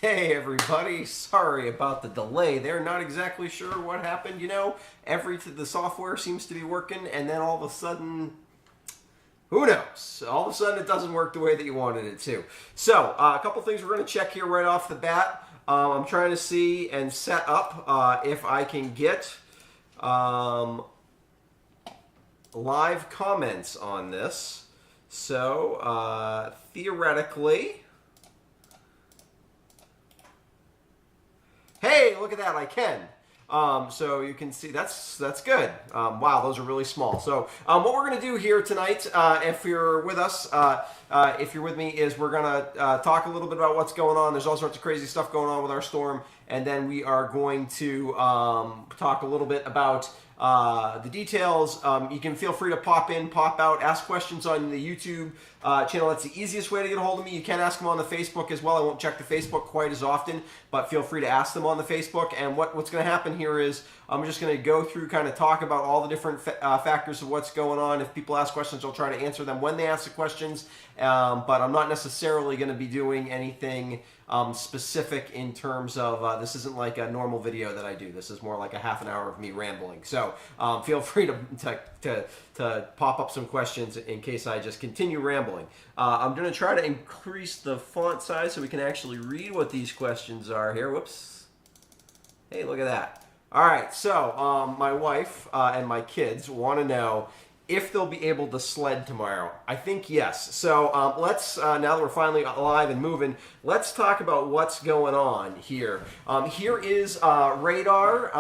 Hey everybody, sorry about the delay. They're not exactly sure what happened. The software seems to be working, and then all of a sudden, who knows? All of a sudden, it doesn't work the way that you wanted it to. So, a couple things we're going to check here right off the bat. I'm trying to see and set up if I can get live comments on this. So, theoretically. Hey, look at that, I can. So you can see that's good. Wow, those are really small. So what we're going to do here tonight, if you're with us, if you're with me, is we're going to talk a little bit about what's going on. There's all sorts of crazy stuff going on with our storm, and then we are going to talk a little bit about the details. You can feel free to pop in, pop out, ask questions on the YouTube channel. That's the easiest way to get a hold of me. You can ask them on the Facebook as well. I won't check the Facebook quite as often, but feel free to ask them on the Facebook. And what's going to happen here is I'm just going to go through, kind of talk about all the different factors of what's going on. If people ask questions, I'll try to answer them when they ask the questions. But I'm not necessarily going to be doing anything specific in terms of this isn't like a normal video that I do. This is more like a half an hour of me rambling. So feel free to pop up some questions in case I just continue rambling. I'm going to try to increase the font size so we can actually read what these questions are here. Whoops. Hey, look at that. All right, so my wife and my kids want to know if they'll be able to sled tomorrow. I think yes. So let's, now that we're finally alive and moving, let's talk about what's going on here. Here is radar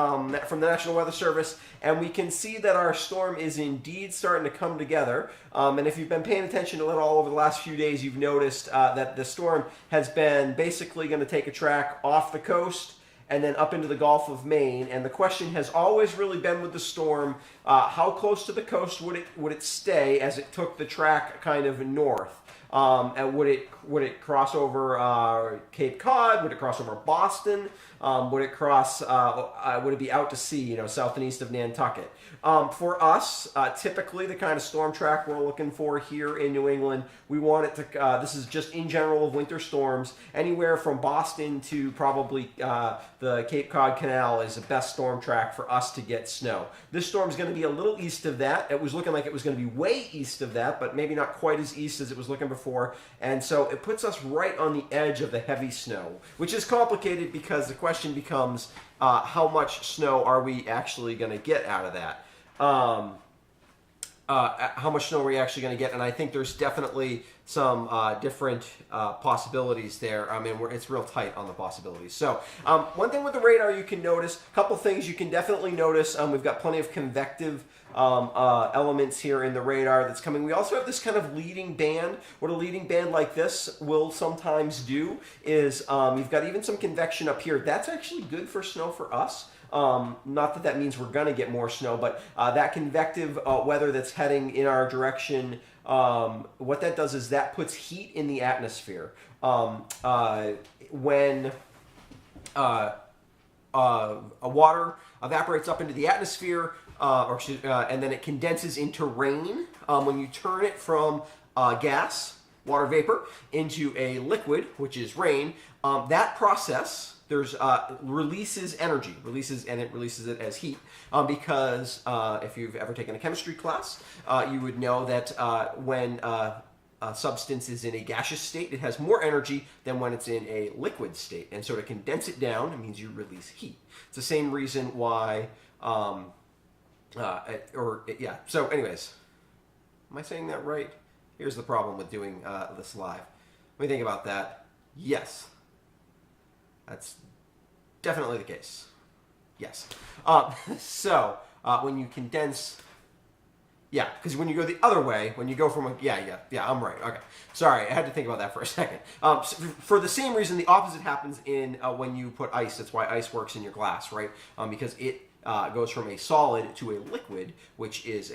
from the National Weather Service, and we can see that our storm is indeed starting to come together. And if you've been paying attention to it all over the last few days, you've noticed that the storm has been basically going to take a track off the coast and then up into the Gulf of Maine. And the question has always really been with the storm, how close to the coast would it stay as it took the track kind of north? And would it cross over Cape Cod? Would it cross over Boston? Would it be out to sea, south and east of Nantucket? For us, typically the kind of storm track we're looking for here in New England, we want it to, this is just in general of winter storms, anywhere from Boston to probably the Cape Cod Canal is the best storm track for us to get snow. This storm is going to be a little east of that. It was looking like it was going to be way east of that, but maybe not quite as east as it was looking before. And so it puts us right on the edge of the heavy snow, which is complicated because the question becomes how much snow are we actually going to get out of that? How much snow are we actually going to get? And I think there's definitely some different possibilities there. I mean, it's real tight on the possibilities. So one thing with the radar you can notice, a couple things you can definitely notice. We've got plenty of convective elements here in the radar that's coming. We also have this kind of leading band. What a leading band like this will sometimes do is you've got even some convection up here. That's actually good for snow for us. Not that means we're going to get more snow, but that convective weather that's heading in our direction, what that does is that puts heat in the atmosphere. When water evaporates up into the atmosphere, and then it condenses into rain, when you turn it from gas, water vapor, into a liquid, which is rain, that process releases energy, and it releases it as heat, because if you've ever taken a chemistry class, you would know that when a substance is in a gaseous state, it has more energy than when it's in a liquid state. And so to condense it down, it means you release heat. It's the same reason why, So anyways, am I saying that right? Here's the problem with doing this live. Let me think about that. Yes. That's definitely the case. Yes. So when you condense, because when you go the other way, when you go from I'm right. Okay. Sorry, I had to think about that for a second. For the same reason, the opposite happens in when you put ice. That's why ice works in your glass, right? Because it goes from a solid to a liquid, which is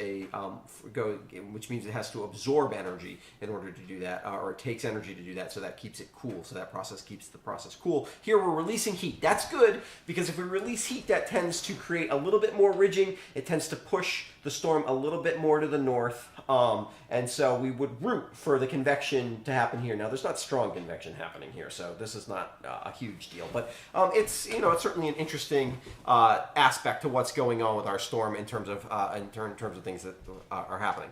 which means it has to absorb energy in order to do that, or it takes energy to do that, so that keeps it cool. So that process keeps the process cool. Here we're releasing heat. That's good, because if we release heat, that tends to create a little bit more ridging. It tends to push the storm a little bit more to the north, and so we would root for the convection to happen here. Now, there's not strong convection happening here, so this is not a huge deal, but it's it's certainly an interesting aspect to what's going on with our storm in terms of things that are happening.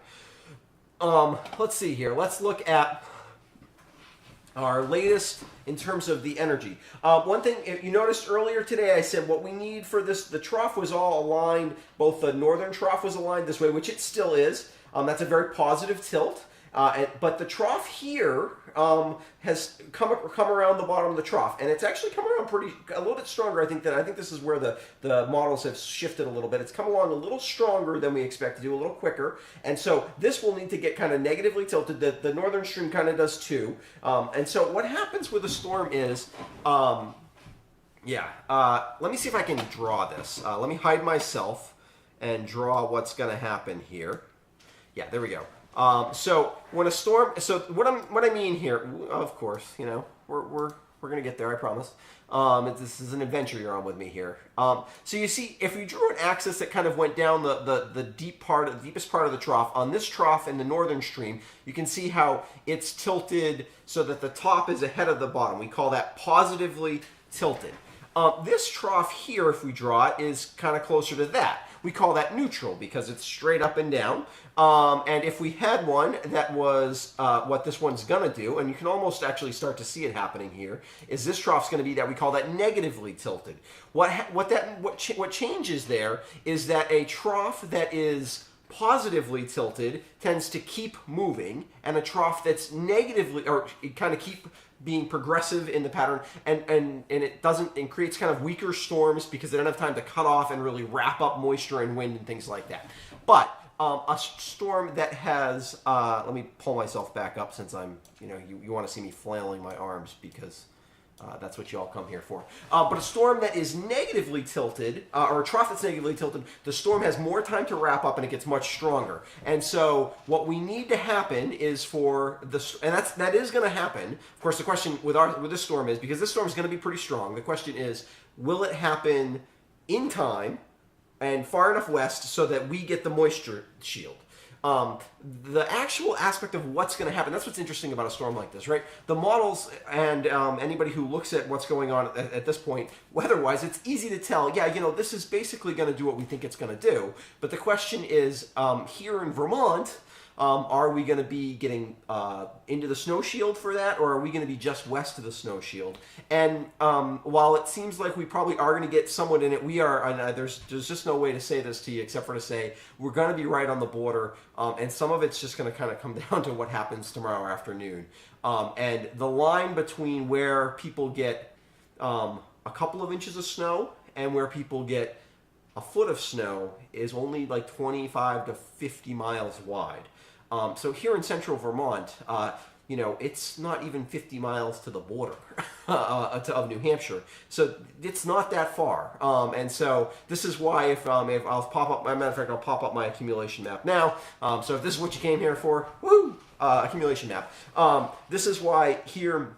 Let's see here. Let's look at our latest in terms of the energy. One thing, if you noticed earlier today, I said what we need for this, the trough was all aligned, both the northern trough was aligned this way, which it still is. That's a very positive tilt. But the trough here has come around the bottom of the trough, and it's actually come around a little bit stronger. I think this is where the models have shifted a little bit. It's come along a little stronger than we expect to do, a little quicker, and so this will need to get kind of negatively tilted. The northern stream kind of does too, and so what happens with a storm is, let me see if I can draw this. Let me hide myself and draw what's going to happen here. Yeah, there we go. So when a storm, so what I mean here, of course, we're gonna get there, I promise. This is an adventure you're on with me here. So you see, if we drew an axis that kind of went down the deepest part of the trough, on this trough in the northern stream, you can see how it's tilted so that the top is ahead of the bottom. We call that positively tilted. This trough here, if we draw it, is kind of closer to that. We call that neutral because it's straight up and down. And if we had one that was what this one's going to do, and you can almost actually start to see it happening here, is this trough's going to be that we call that negatively tilted. What changes there is that a trough that is positively tilted tends to keep moving, and a trough that's negatively, or it kind of keep being progressive in the pattern, and it creates kind of weaker storms because they don't have time to cut off and really wrap up moisture and wind and things like that. But a storm that has, let me pull myself back up since I'm, you want to see me flailing my arms because that's what you all come here for. But a storm that is negatively tilted, or a trough that's negatively tilted, the storm has more time to wrap up and it gets much stronger. And so what we need to happen is for this, and that is going to happen. Of course, the question with this storm is, because this storm is going to be pretty strong, the question is, will it happen in time and far enough west so that we get the moisture shield? The actual aspect of what's going to happen, that's what's interesting about a storm like this, right? The models and anybody who looks at what's going on at this point, weather-wise, it's easy to tell, this is basically going to do what we think it's going to do. But the question is, here in Vermont, are we going to be getting into the snow shield for that, or are we going to be just west of the snow shield? And while it seems like we probably are going to get somewhat in it, we are, and there's just no way to say this to you except for to say we're going to be right on the border, and some of it's just going to kind of come down to what happens tomorrow afternoon. And the line between where people get a couple of inches of snow and where people get a foot of snow is only like 25 to 50 miles wide. So here in central Vermont, it's not even 50 miles to the border of New Hampshire. So it's not that far. And so this is why if I'll pop up, as a matter of fact, I'll pop up my accumulation map now. So if this is what you came here for, accumulation map. This is why here,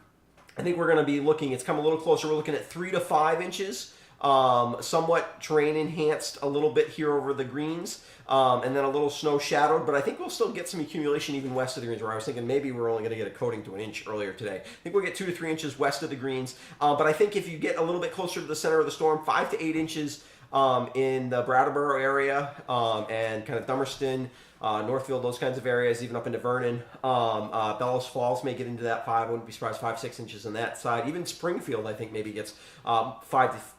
I think we're going to be looking, it's come a little closer. We're looking at 3 to 5 inches. Somewhat terrain enhanced a little bit here over the greens, and then a little snow shadowed, but I think we'll still get some accumulation even west of the greens, where I was thinking maybe we're only going to get a coating to an inch earlier today. I think we'll get 2 to 3 inches west of the greens, but I think if you get a little bit closer to the center of the storm, 5 to 8 inches in the Brattleboro area, and kind of Dummerston, Northfield, those kinds of areas, even up into Vernon. Bellows Falls may get into that 5. I wouldn't be surprised, 5-6 inches on that side. Even Springfield, I think, maybe gets 4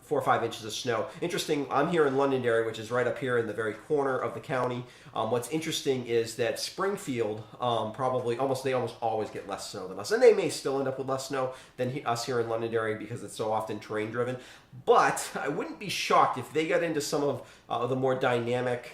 or 5 inches of snow. Interesting, I'm here in Londonderry, which is right up here in the very corner of the county. What's interesting is that Springfield they almost always get less snow than us. And they may still end up with less snow than us here in Londonderry because it's so often terrain driven. But I wouldn't be shocked if they got into some of the more dynamic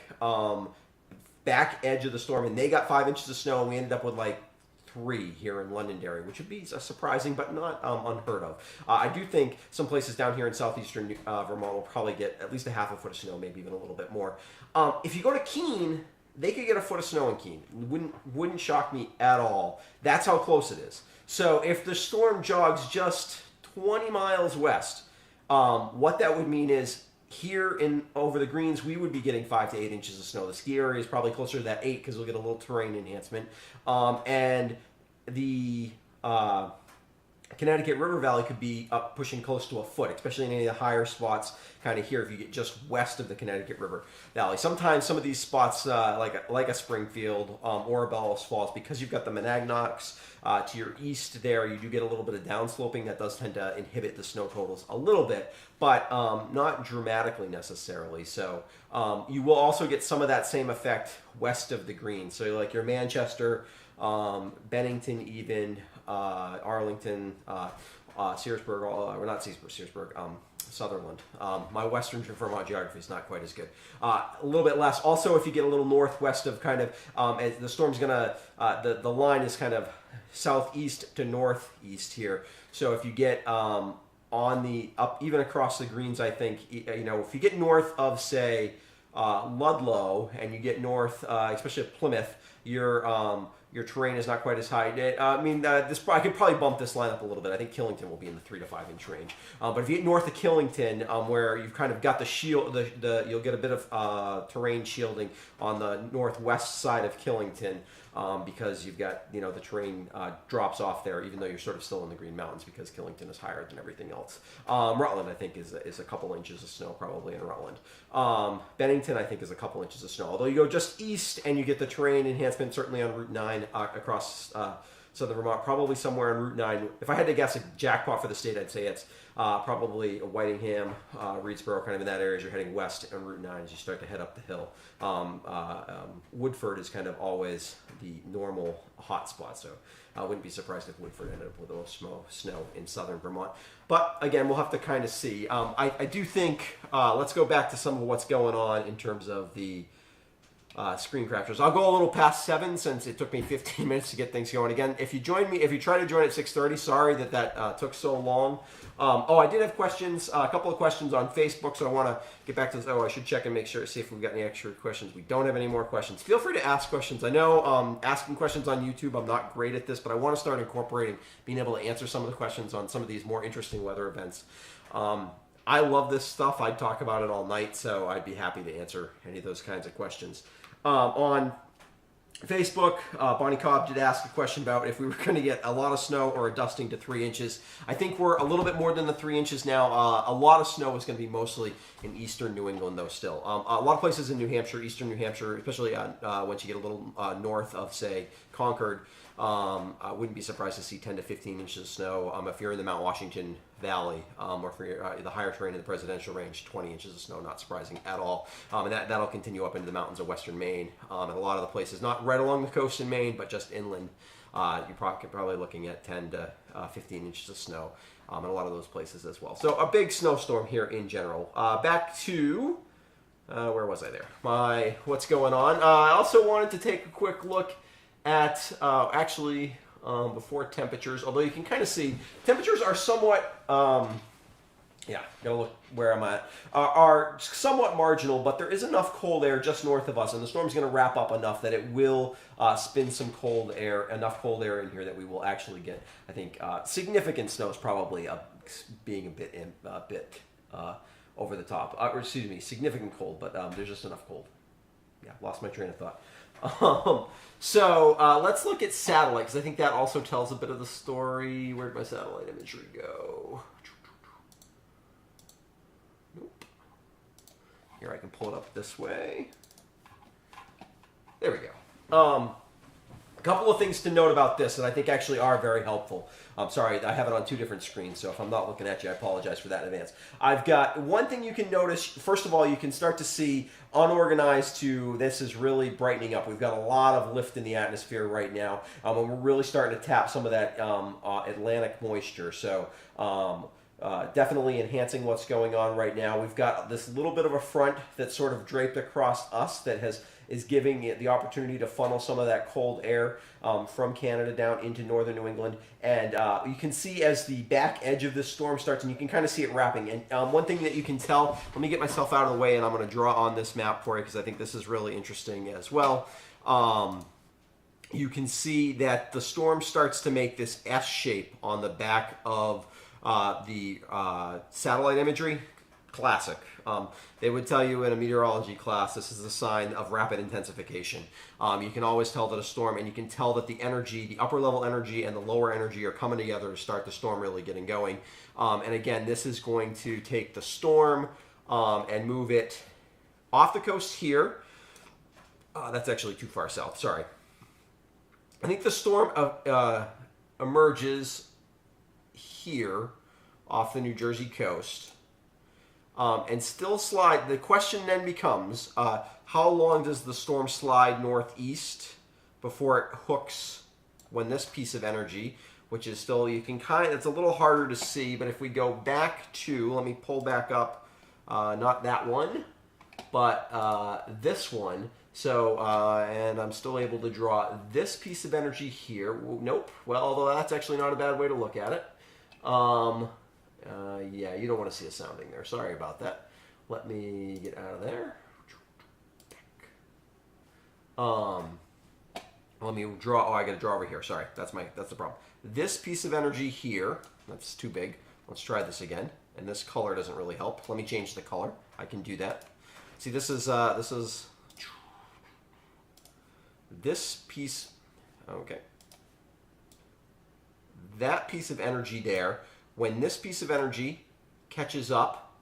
back edge of the storm and they got 5 inches of snow and we ended up with like 3 here in Londonderry, which would be surprising but not unheard of. I do think some places down here in southeastern Vermont will probably get at least a half a foot of snow, maybe even a little bit more. If you go to Keene, they could get a foot of snow in Keene. Wouldn't shock me at all. That's how close it is. So if the storm jogs just 20 miles west, what that would mean is here in over the greens, we would be getting 5 to 8 inches of snow. The ski area is probably closer to that 8 because we'll get a little terrain enhancement. And the Connecticut River Valley could be up pushing close to a foot, especially in any of the higher spots kind of here if you get just west of the Connecticut River Valley. Sometimes some of these spots, like a Springfield or a Bellows Falls, because you've got the Monadnocks to your east there, you do get a little bit of downsloping that does tend to inhibit the snow totals a little bit, but not dramatically necessarily. So you will also get some of that same effect west of the green. So like your Manchester, Bennington even, Arlington, Searsburg, or not Searsburg, Sutherland. My Western Vermont geography is not quite as good. A little bit less. Also, if you get a little northwest of kind of, as the storm's gonna, the line is kind of southeast to northeast here. So if you get on the up, even across the greens, I think, you know, if you get north of, say, Ludlow, and you get north, especially at Plymouth, your terrain is not quite as high. I mean, I could probably bump this line up a little bit. I think Killington will be in the 3 to 5 inch range. But if you get north of Killington, where you've kind of got the shield, you'll get a bit of terrain shielding on the northwest side of Killington, because you've got, you know, the terrain drops off there, even though you're sort of still in the Green Mountains because Killington is higher than everything else. Rutland, I think, is a couple inches of snow probably in Rutland. Bennington, I think, is a couple inches of snow. Although you go just east and you get the terrain enhancement, certainly on Route 9 across southern Vermont, probably somewhere on Route 9. If I had to guess a jackpot for the state, I'd say it's probably Whitingham, Reedsboro, kind of in that area as you're heading west on Route 9 as you start to head up the hill. Woodford is kind of always the normal hot spot, so I wouldn't be surprised if Woodford ended up with a little snow in southern Vermont. But again, we'll have to kind of see. I do think, let's go back to some of what's going on in terms of the screen crafters. I'll go a little past 7 since it took me 15 minutes to get things going. Again, if you try to join at 6:30, sorry that took so long. I did have questions, a couple of questions on Facebook, so I want to get back to this. I should check and make sure, see if we've got any extra questions. We don't have any more questions. Feel free to ask questions. I know asking questions on YouTube, I'm not great at this, but I want to start incorporating being able to answer some of the questions on some of these more interesting weather events. I love this stuff. I'd talk about it all night, so I'd be happy to answer any of those kinds of questions. On Facebook, Bonnie Cobb did ask a question about if we were going to get a lot of snow or a dusting to 3 inches. I think we're a little bit more than the 3 inches now. A lot of snow is going to be mostly in eastern New England, though, still. A lot of places in New Hampshire, eastern New Hampshire, especially once you get a little north of, say, Concord, I wouldn't be surprised to see 10 to 15 inches of snow. If you're in the Mount Washington Valley, or for the higher terrain in the presidential range, 20 inches of snow, not surprising at all. And that'll continue up into the mountains of western Maine. And a lot of the places, not right along the coast in Maine, but just inland, you're probably looking at 10 to 15 inches of snow in a lot of those places as well. So a big snowstorm here in general. Back to, where was I there? What's going on? I also wanted to take a quick look at before temperatures, although you can kind of see temperatures are somewhat, gotta look where I'm at, are somewhat marginal, but there is enough cold air just north of us, and the storm's going to wrap up enough that it will spin some cold air, enough cold air in here that we will actually get, I think, significant snow is probably being a bit over the top, or excuse me, significant cold, but there's just enough cold. Yeah, lost my train of thought. So let's look at satellite, because I think that also tells a bit of the story. Where'd my satellite imagery go? Nope. Here, I can pull it up this way. There we go. A couple of things to note about this that I think actually are very helpful. I'm sorry, I have it on 2 different screens, so if I'm not looking at you, I apologize for that in advance. I've got one thing you can notice. First of all, you can start to see unorganized to this is really brightening up. We've got a lot of lift in the atmosphere right now, and we're really starting to tap some of that Atlantic moisture. So definitely enhancing what's going on right now. We've got this little bit of a front that's sort of draped across us that is giving it the opportunity to funnel some of that cold air from Canada down into northern New England. And you can see as the back edge of this storm starts, and you can kind of see it wrapping. And one thing that you can tell, let me get myself out of the way, and I'm going to draw on this map for you because I think this is really interesting as well. You can see that the storm starts to make this S shape on the back of the satellite imagery. classic. They would tell you in a meteorology class this is a sign of rapid intensification. You can always tell that a storm, and you can tell that the energy, the upper level energy and the lower energy are coming together to start the storm really getting going. And again, this is going to take the storm and move it off the coast here. That's actually too far south, sorry. I think the storm emerges here off the New Jersey coast. And still slide. The question then becomes, how long does the storm slide northeast before it hooks when this piece of energy, which is still, you can it's a little harder to see, but if we go back to, let me pull back up, not that one, but this one. So, and I'm still able to draw this piece of energy here. Nope. Well, although that's actually not a bad way to look at it. Yeah, you don't want to see a sounding there. Sorry about that. Let me get out of there. Let me draw. Oh, I got to draw over here. Sorry, that's the problem. This piece of energy here, that's too big. Let's try this again. And this color doesn't really help. Let me change the color. I can do that. See, this is this piece. Okay. That piece of energy there. When this piece of energy catches up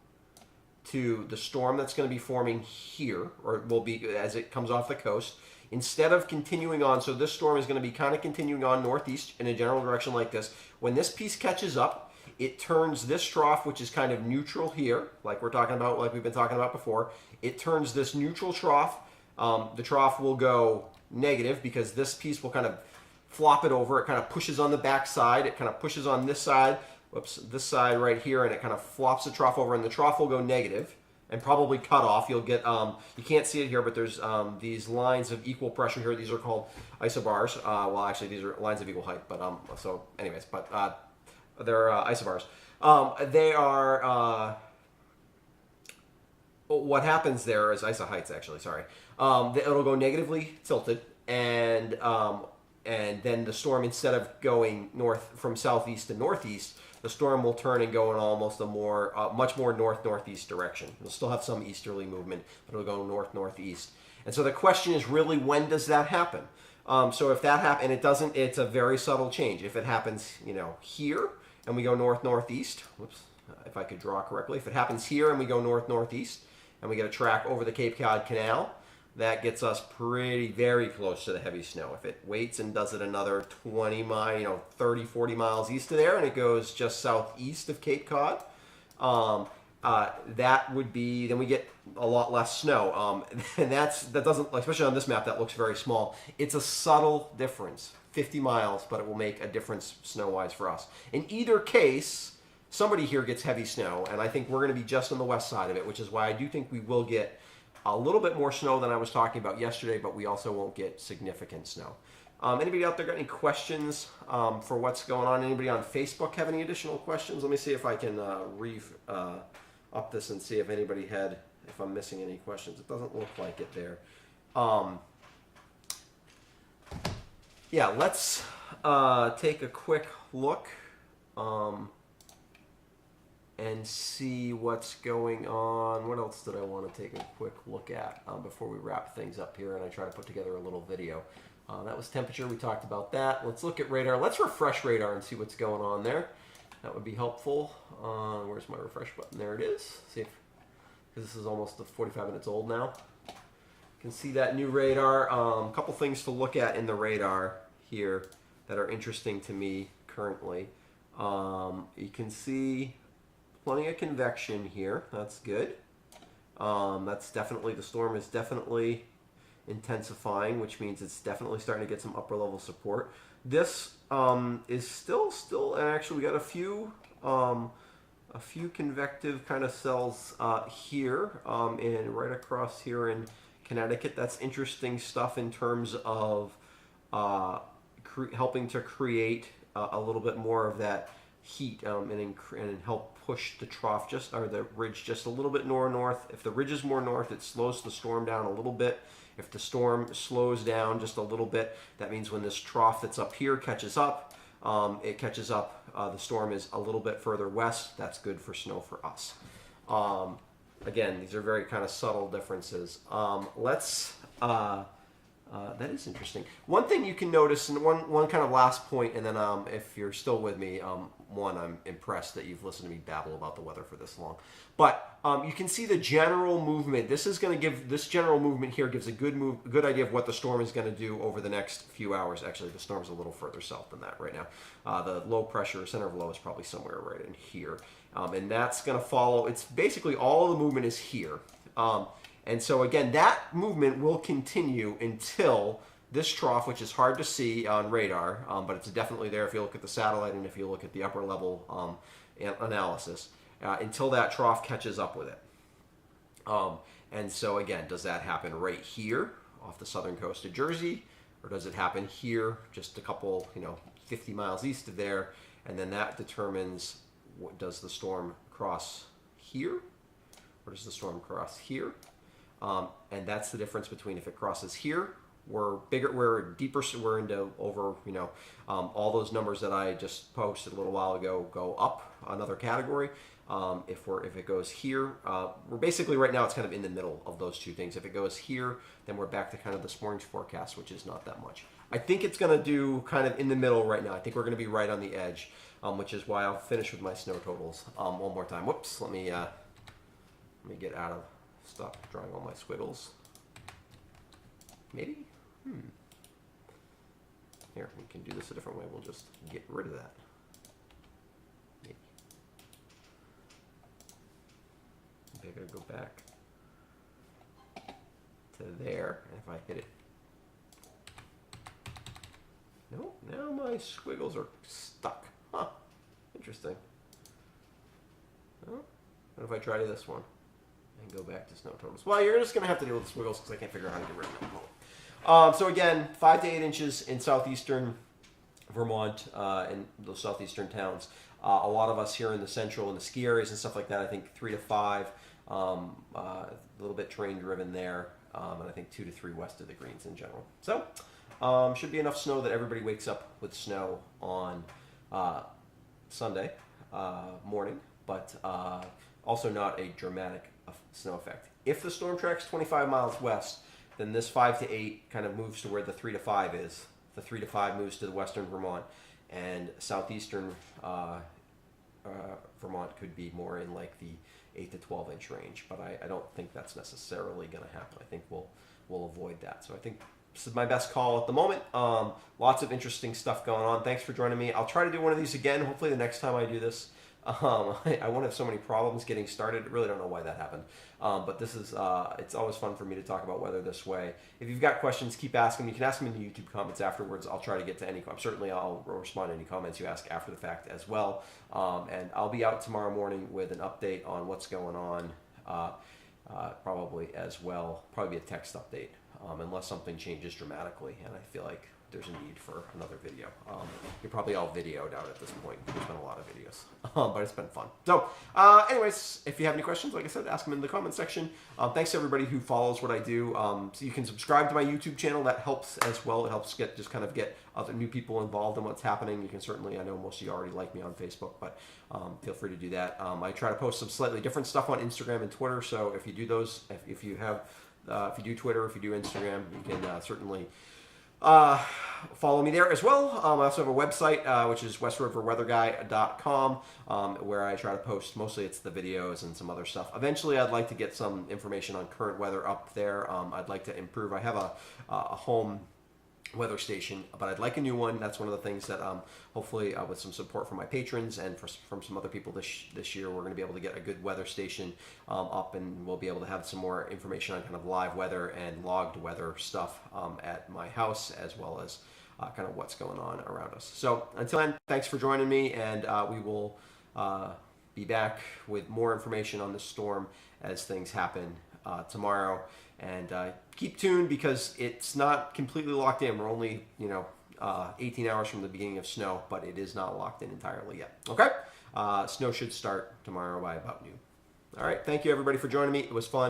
to the storm that's going to be forming here, or will be as it comes off the coast, instead of continuing on, so this storm is going to be kind of continuing on northeast in a general direction like this. When this piece catches up, it turns this trough, which is kind of neutral here, like we're talking about, like we've been talking about before, it turns this neutral trough. The trough will go negative because this piece will kind of flop it over. It kind of pushes on the back side. It kind of pushes on this side. Whoops, this side right here, and it kind of flops the trough over, and the trough will go negative and probably cut off. You'll get, you can't see it here, but there's these lines of equal pressure here. These are called isobars. Well, actually, these are lines of equal height, but so anyways, but they're isobars. They are, what happens there is isoheights, actually, sorry. It'll go negatively tilted, and then the storm, instead of going north from southeast to northeast, the storm will turn and go in almost a much more north-northeast direction. It'll still have some easterly movement, but it'll go north-northeast. And so the question is really, when does that happen? So if that happens, and it doesn't, it's a very subtle change. If it happens, here, and we go north-northeast, whoops, if I could draw correctly, if it happens here and we go north-northeast, and we get a track over the Cape Cod Canal, that gets us very close to the heavy snow. If it waits and does it another 20 miles, 30, 40 miles east of there, and it goes just southeast of Cape Cod, that would be, then we get a lot less snow. And that doesn't, especially on this map, that looks very small. It's a subtle difference, 50 miles, but it will make a difference snow-wise for us. In either case, somebody here gets heavy snow, and I think we're going to be just on the west side of it, which is why I do think we will get a little bit more snow than I was talking about yesterday, but we also won't get significant snow. Anybody out there got any questions for what's going on? Anybody on Facebook have any additional questions? Let me see if I can up this and see if anybody had, if I'm missing any questions. It doesn't look like it there. Yeah, let's take a quick look and see what's going on. What else did I want to take a quick look at before we wrap things up here and I try to put together a little video? That was temperature. We talked about that. Let's look at radar. Let's refresh radar and see what's going on there. That would be helpful. Where's my refresh button? There it is. See if, because this is almost 45 minutes old now. You can see that new radar. A couple things to look at in the radar here that are interesting to me currently. You can see plenty of convection here. That's good. That's definitely, the storm is definitely intensifying, which means it's definitely starting to get some upper level support. This is still, and actually we got a few convective kind of cells here, and right across here in Connecticut. That's interesting stuff in terms of helping to create a little bit more of that heat and help push the trough or the ridge just a little bit more north. If the ridge is more north, it slows the storm down a little bit. If the storm slows down just a little bit, that means when this trough that's up here catches up, it catches up. The storm is a little bit further west. That's good for snow for us. Again, these are very kind of subtle differences. That is interesting. One thing you can notice, and one kind of last point, and then if you're still with me, one, I'm impressed that you've listened to me babble about the weather for this long. But you can see the general movement. This general movement here gives a good idea of what the storm is going to do over the next few hours. Actually, the storm's a little further south than that right now. The low pressure, center of low, is probably somewhere right in here. And that's going to follow. It's basically all of the movement is here. And so again, that movement will continue until this trough, which is hard to see on radar, but it's definitely there if you look at the satellite and if you look at the upper level analysis, until that trough catches up with it. And so again, does that happen right here off the southern coast of Jersey, or does it happen here, just a couple, 50 miles east of there, and then that determines does the storm cross here, or does the storm cross here? And that's the difference between if it crosses here, we're bigger, we're deeper, we're into over, all those numbers that I just posted a little while ago go up another category. If it goes here, we're basically right now it's kind of in the middle of those two things. If it goes here, then we're back to kind of this morning's forecast, which is not that much. I think it's going to do kind of in the middle right now. I think we're going to be right on the edge, which is why I'll finish with my snow totals one more time. Whoops, let me get out of. Stop drawing all my squiggles. Maybe? Here, we can do this a different way. We'll just get rid of that. Maybe. Maybe I gotta go back to there, and if I hit it. No, now my squiggles are stuck. Huh. Interesting. Oh, what if I try this one? And go back to snow totals. Well, you're just going to have to deal with the squiggles because I can't figure out how to get rid of them. So again, 5 to 8 inches in southeastern Vermont and those southeastern towns. A lot of us here in the central and the ski areas and stuff like that, I think 3 to 5. A little bit terrain driven there. And I think 2 to 3 west of the greens in general. So should be enough snow that everybody wakes up with snow on Sunday morning, but also not a dramatic snow effect. If the storm tracks 25 miles west, then this 5 to 8 kind of moves to where the 3 to 5 is. The 3 to 5 moves to the western Vermont, and southeastern Vermont could be more in like the 8 to 12 inch range, but I don't think that's necessarily going to happen. I think we'll avoid that. So I think this is my best call at the moment. Lots of interesting stuff going on. Thanks for joining me. I'll try to do one of these again, hopefully the next time I do this. I won't have so many problems getting started. I really don't know why that happened. But this is, it's always fun for me to talk about weather this way. If you've got questions, keep asking. You can ask them in the YouTube comments afterwards. I'll try to get to any, certainly I'll respond to any comments you ask after the fact as well. And I'll be out tomorrow morning with an update on what's going on, probably as well. Probably be a text update, unless something changes dramatically. And I feel like there's a need for another video. You're probably all videoed out at this point. There's been a lot of videos, but it's been fun. So anyways, if you have any questions, like I said, ask them in the comment section. Thanks to everybody who follows what I do. So you can subscribe to my YouTube channel. That helps as well. It helps get other new people involved in what's happening. You can certainly, I know most of you already like me on Facebook, but feel free to do that. I try to post some slightly different stuff on Instagram and Twitter. So if you do those, if you do Twitter, if you do Instagram, you can certainly follow me there as well. I also have a website, which is westriverweatherguy.com, where I try to post, mostly it's the videos and some other stuff. Eventually, I'd like to get some information on current weather up there. I'd like to improve. I have a home weather station, but I'd like a new one. That's one of the things that hopefully with some support from my patrons and from some other people this year, we're going to be able to get a good weather station up, and we'll be able to have some more information on kind of live weather and logged weather stuff at my house, as well as kind of what's going on around us. So until then, thanks for joining me, and we will be back with more information on the storm as things happen tomorrow. And keep tuned, because it's not completely locked in. We're only, 18 hours from the beginning of snow, but it is not locked in entirely yet. Okay? Snow should start tomorrow by about noon. All right. Thank you, everybody, for joining me. It was fun.